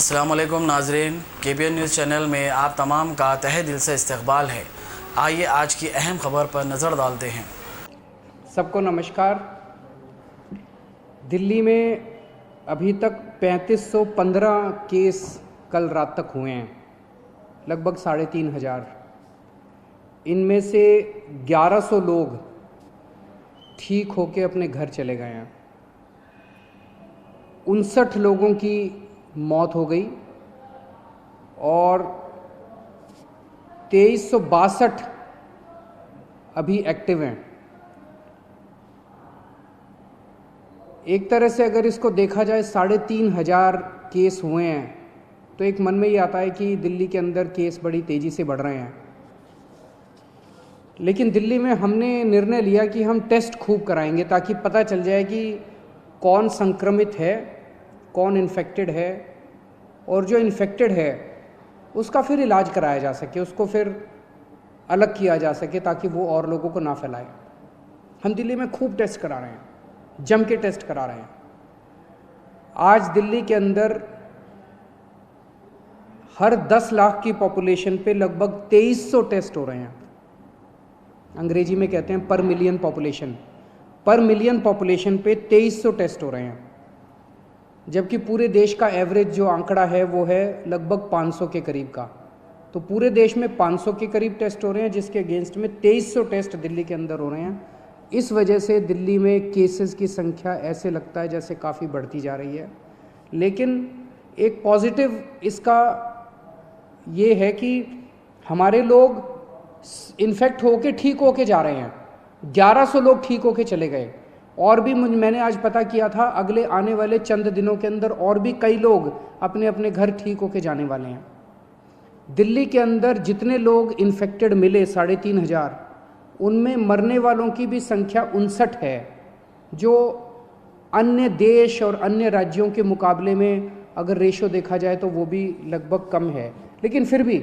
अस्सलाम वालेकुम नाज़रीन, KPN न्यूज़ चैनल में आप तमाम का तहे दिल से इस्तकबाल है। आइए आज की अहम खबर पर नज़र डालते हैं। सबको नमस्कार। दिल्ली में अभी तक 3515 केस कल रात तक हुए हैं, लगभग 3500। इनमें से 1100 लोग ठीक होके अपने घर चले गए हैं। 59 लोगों की मौत हो गई और 2362 अभी एक्टिव हैं। एक तरह से अगर इसको देखा जाए 3500 केस हुए हैं तो एक मन में ये आता है कि दिल्ली के अंदर केस बड़ी तेज़ी से बढ़ रहे हैं। लेकिन दिल्ली में हमने निर्णय लिया कि हम टेस्ट खूब कराएंगे ताकि पता चल जाए कि कौन संक्रमित है, कौन इन्फेक्टेड है, और जो इन्फेक्टेड है उसका फिर इलाज कराया जा सके, उसको फिर अलग किया जा सके ताकि वो और लोगों को ना फैलाए। हम दिल्ली में खूब टेस्ट करा रहे हैं, जम के टेस्ट करा रहे हैं। आज दिल्ली के अंदर हर 10 लाख की पॉपुलेशन पे लगभग 2300 टेस्ट हो रहे हैं। अंग्रेजी में कहते हैं पर मिलियन पॉपुलेशन। पर मिलियन पॉपुलेशन पे 2300 टेस्ट हो रहे हैं, जबकि पूरे देश का एवरेज जो आंकड़ा है वो है लगभग 500 के करीब का। तो पूरे देश में 500 के करीब टेस्ट हो रहे हैं, जिसके अगेंस्ट में 2300 टेस्ट दिल्ली के अंदर हो रहे हैं। इस वजह से दिल्ली में केसेस की संख्या ऐसे लगता है जैसे काफ़ी बढ़ती जा रही है। लेकिन एक पॉजिटिव इसका ये है कि हमारे लोग इन्फेक्ट होके ठीक होके जा रहे हैं। 1100 लोग ठीक होके चले गए, और भी मैंने आज पता किया था अगले आने वाले चंद दिनों के अंदर और भी कई लोग अपने अपने घर ठीक होके जाने वाले हैं। दिल्ली के अंदर जितने लोग इन्फेक्टेड मिले 3500, उनमें मरने वालों की भी संख्या 59 है, जो अन्य देश और अन्य राज्यों के मुकाबले में अगर रेशो देखा जाए तो वो भी लगभग कम है। लेकिन फिर भी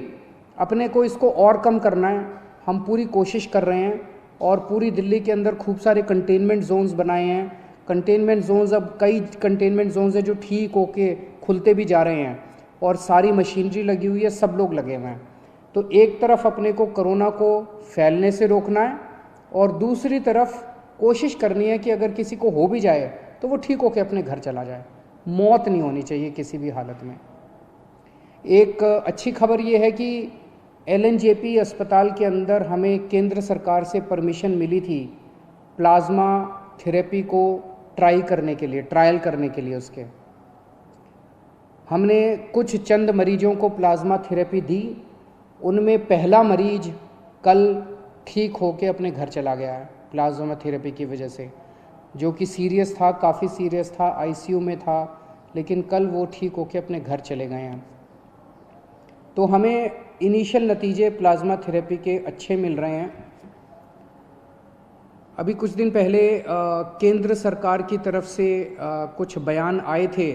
अपने को इसको और कम करना है। हम पूरी कोशिश कर रहे हैं और पूरी दिल्ली के अंदर खूब सारे कंटेनमेंट जोन्स बनाए हैं। कंटेनमेंट जोन्स, अब कई कंटेनमेंट जोन्स हैं जो ठीक होके खुलते भी जा रहे हैं और सारी मशीनरी लगी हुई है, सब लोग लगे हुए हैं। तो एक तरफ अपने को कोरोना को फैलने से रोकना है और दूसरी तरफ कोशिश करनी है कि अगर किसी को हो भी जाए तो वो ठीक होके अपने घर चला जाए। मौत नहीं होनी चाहिए किसी भी हालत में। एक अच्छी खबर ये है कि LNJP अस्पताल के अंदर हमें केंद्र सरकार से परमिशन मिली थी प्लाज्मा थेरेपी को ट्रायल करने के लिए। उसके हमने कुछ चंद मरीजों को प्लाज्मा थेरेपी दी। उनमें पहला मरीज कल ठीक होके अपने घर चला गया है प्लाज्मा थेरेपी की वजह से, जो कि सीरियस था, काफ़ी सीरियस था, ICU में था, लेकिन कल वो ठीक होके अपने घर चले गए हैं। तो हमें इनिशियल नतीजे प्लाज्मा थेरेपी के अच्छे मिल रहे हैं। अभी कुछ दिन पहले केंद्र सरकार की तरफ से कुछ बयान आए थे,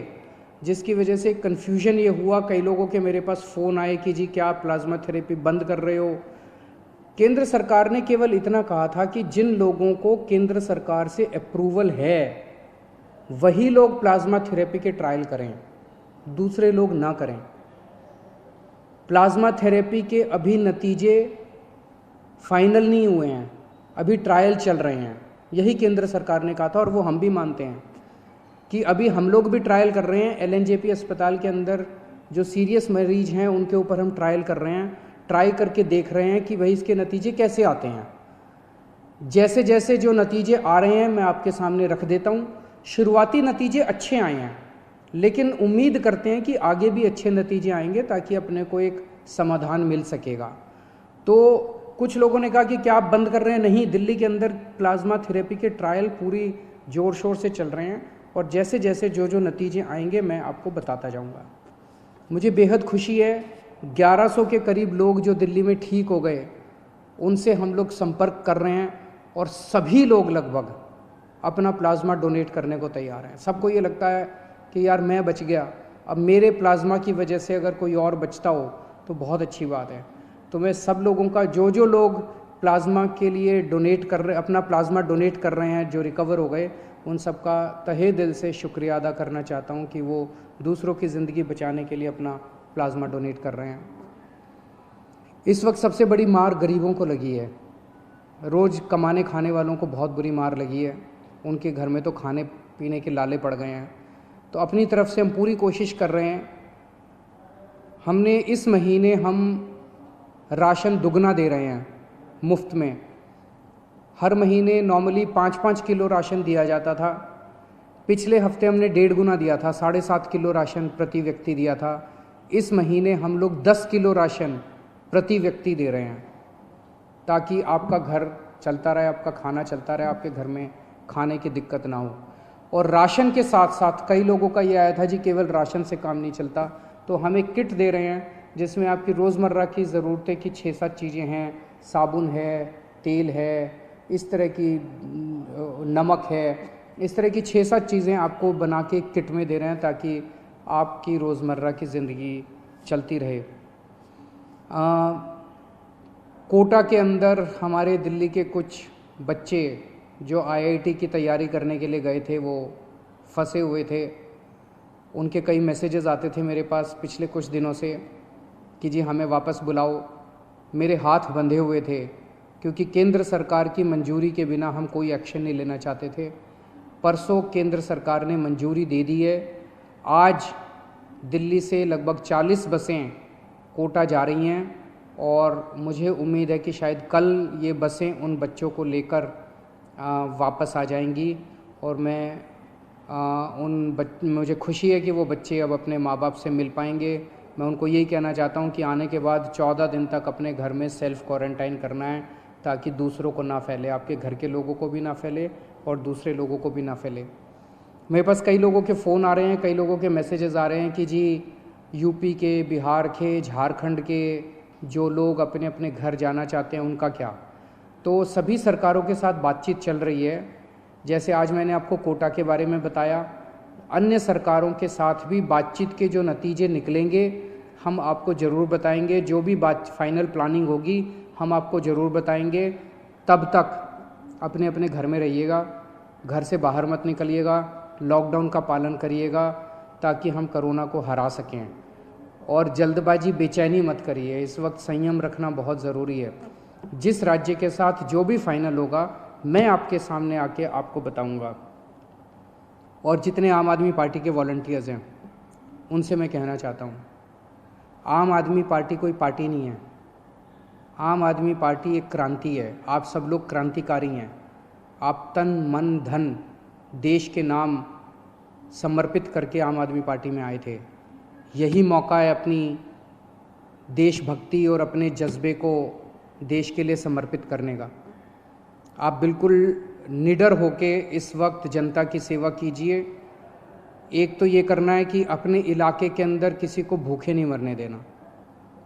जिसकी वजह से कन्फ्यूजन ये हुआ। कई लोगों के मेरे पास फ़ोन आए कि जी क्या आप प्लाज्मा थेरेपी बंद कर रहे हो। केंद्र सरकार ने केवल इतना कहा था कि जिन लोगों को केंद्र सरकार से अप्रूवल है वही लोग प्लाज्मा थेरेपी के ट्रायल करें, दूसरे लोग ना करें। प्लाज्मा थेरेपी के अभी नतीजे फाइनल नहीं हुए हैं, अभी ट्रायल चल रहे हैं, यही केंद्र सरकार ने कहा था और वो हम भी मानते हैं कि अभी हम लोग भी ट्रायल कर रहे हैं। LNJP अस्पताल के अंदर जो सीरियस मरीज हैं उनके ऊपर हम ट्रायल कर रहे हैं, ट्राई करके देख रहे हैं कि भाई इसके नतीजे कैसे आते हैं। जैसे जैसे जो नतीजे आ रहे हैं मैं आपके सामने रख देता हूँ। शुरुआती नतीजे अच्छे आए हैं, लेकिन उम्मीद करते हैं कि आगे भी अच्छे नतीजे आएंगे ताकि अपने को एक समाधान मिल सकेगा। तो कुछ लोगों ने कहा कि क्या आप बंद कर रहे हैं? नहीं, दिल्ली के अंदर प्लाज्मा थेरेपी के ट्रायल पूरी ज़ोर शोर से चल रहे हैं और जैसे जैसे जो नतीजे आएंगे मैं आपको बताता जाऊंगा। मुझे बेहद खुशी है, 1100 के करीब लोग जो दिल्ली में ठीक हो गए उनसे हम लोग संपर्क कर रहे हैं और सभी लोग लगभग अपना प्लाज्मा डोनेट करने को तैयार हैं। सबको ये लगता है कि यार मैं बच गया, अब मेरे प्लाज्मा की वजह से अगर कोई और बचता हो तो बहुत अच्छी बात है। तो मैं सब लोगों का, जो लोग प्लाज्मा के लिए डोनेट कर रहे, अपना प्लाज्मा डोनेट कर रहे हैं, जो रिकवर हो गए, उन सब का तहे दिल से शुक्रिया अदा करना चाहता हूँ कि वो दूसरों की ज़िंदगी बचाने के लिए अपना प्लाज्मा डोनेट कर रहे हैं। इस वक्त सबसे बड़ी मार गरीबों को लगी है। रोज़ कमाने खाने वालों को बहुत बुरी मार लगी है। उनके घर में तो खाने पीने के लाले पड़ गए हैं। तो अपनी तरफ से हम पूरी कोशिश कर रहे हैं। हमने इस महीने हम राशन दुगना दे रहे हैं मुफ्त में। हर महीने नॉर्मली 5-5 किलो राशन दिया जाता था। पिछले हफ्ते हमने 1.5 गुना दिया था, 7.5 किलो राशन प्रति व्यक्ति दिया था। इस महीने हम लोग 10 किलो राशन प्रति व्यक्ति दे रहे हैं, ताकि आपका घर चलता रहे, आपका खाना चलता रहे, आपके घर में खाने की दिक्कत ना हो। और राशन के साथ साथ कई लोगों का ये आया था जी केवल राशन से काम नहीं चलता, तो हम एक किट दे रहे हैं जिसमें आपकी रोज़मर्रा की ज़रूरतें की 6-7 चीज़ें हैं। साबुन है, तेल है, इस तरह की नमक है, इस तरह की 6-7 चीज़ें आपको बना के किट में दे रहे हैं ताकि आपकी रोज़मर्रा की ज़िंदगी चलती रहे। कोटा के अंदर हमारे दिल्ली के कुछ बच्चे जो IIT की तैयारी करने के लिए गए थे वो फंसे हुए थे। उनके कई मैसेजेस आते थे मेरे पास पिछले कुछ दिनों से कि जी हमें वापस बुलाओ। मेरे हाथ बंधे हुए थे क्योंकि केंद्र सरकार की मंजूरी के बिना हम कोई एक्शन नहीं लेना चाहते थे। परसों केंद्र सरकार ने मंजूरी दे दी है। आज दिल्ली से लगभग 40 बसें कोटा जा रही हैं और मुझे उम्मीद है कि शायद कल ये बसें उन बच्चों को लेकर वापस आ जाएंगी। और मुझे खुशी है कि वो बच्चे अब अपने माँ बाप से मिल पाएंगे। मैं उनको यही कहना चाहता हूँ कि आने के बाद 14 दिन तक अपने घर में सेल्फ़ क्वारंटाइन करना है ताकि दूसरों को ना फैले, आपके घर के लोगों को भी ना फैले और दूसरे लोगों को भी ना फैले। मेरे पास कई लोगों के फ़ोन आ रहे हैं, कई लोगों के मैसेजेस आ रहे हैं कि जी यूपी के, बिहार के, झारखंड के जो लोग अपने अपने घर जाना चाहते हैं उनका क्या। तो सभी सरकारों के साथ बातचीत चल रही है। जैसे आज मैंने आपको कोटा के बारे में बताया, अन्य सरकारों के साथ भी बातचीत के जो नतीजे निकलेंगे हम आपको ज़रूर बताएंगे। जो भी फाइनल प्लानिंग होगी हम आपको ज़रूर बताएंगे। तब तक अपने अपने घर में रहिएगा, घर से बाहर मत निकलिएगा, लॉकडाउन का पालन करिएगा ताकि हम कोरोना को हरा सकें। और जल्दबाजी, बेचैनी मत करिए। इस वक्त संयम रखना बहुत ज़रूरी है। जिस राज्य के साथ जो भी फाइनल होगा मैं आपके सामने आके आपको बताऊंगा। और जितने आम आदमी पार्टी के वॉलंटियर्स हैं उनसे मैं कहना चाहता हूँ, आम आदमी पार्टी कोई पार्टी नहीं है। आम आदमी पार्टी एक क्रांति है। आप सब लोग क्रांतिकारी हैं। आप तन मन धन देश के नाम समर्पित करके आम आदमी पार्टी में आए थे। यही मौका है अपनी देशभक्ति और अपने जज्बे को देश के लिए समर्पित करने का। आप बिल्कुल निडर होके इस वक्त जनता की सेवा कीजिए। एक तो ये करना है कि अपने इलाके के अंदर किसी को भूखे नहीं मरने देना।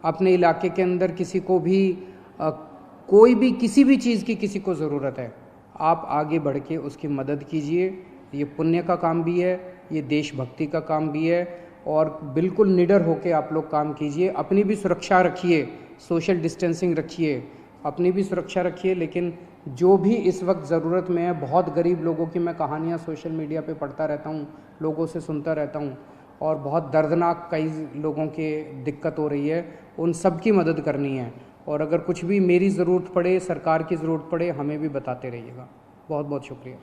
अपने इलाके के अंदर किसी को भी कोई भी किसी भी चीज़ की किसी को ज़रूरत है, आप आगे बढ़ के उसकी मदद कीजिए। ये पुण्य का काम भी है, ये देशभक्ति का काम भी है। और बिल्कुल निडर होके आप लोग काम कीजिए। अपनी भी सुरक्षा रखिए, सोशल डिस्टेंसिंग रखिए, अपनी भी सुरक्षा रखिए। लेकिन जो भी इस वक्त ज़रूरत में है, बहुत गरीब लोगों की मैं कहानियाँ सोशल मीडिया पे पढ़ता रहता हूँ, लोगों से सुनता रहता हूँ और बहुत दर्दनाक कई लोगों के दिक्कत हो रही है। उन सब की मदद करनी है। और अगर कुछ भी मेरी ज़रूरत पड़े, सरकार की ज़रूरत पड़े, हमें भी बताते रहिएगा। बहुत बहुत शुक्रिया।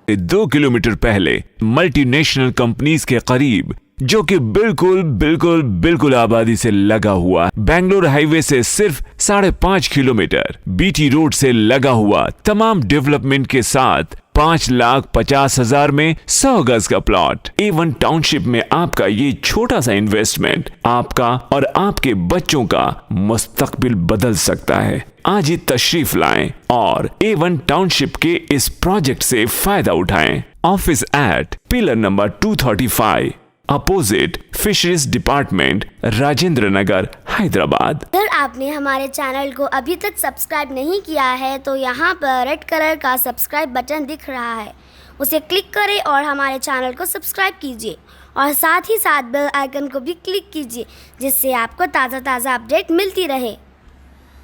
2 किलोमीटर पहले मल्टीनेशनल कंपनीज के करीब, जो कि बिल्कुल आबादी से लगा हुआ, बेंगलोर हाईवे से सिर्फ 5.5 किलोमीटर, बीटी रोड से लगा हुआ, तमाम डेवलपमेंट के साथ 5,50,000 में 100 गज का प्लॉट। A1 टाउनशिप में आपका ये छोटा सा इन्वेस्टमेंट आपका और आपके बच्चों का मुस्तकबिल बदल सकता है। आज ही तशरीफ लाएं और A1 टाउनशिप के इस प्रोजेक्ट से फायदा उठाएं। Office at pillar number 235 opposite fisheries department, Rajendra Nagar, Hyderabad. अगर आपने हमारे चैनल को अभी तक सब्सक्राइब नहीं किया है तो यहाँ पर रेड कलर का सब्सक्राइब बटन दिख रहा है, उसे क्लिक करें और हमारे चैनल को सब्सक्राइब कीजिए और साथ ही साथ बेल आइकन को भी क्लिक कीजिए, जिससे आपको ताज़ा अपडेट मिलती रहे।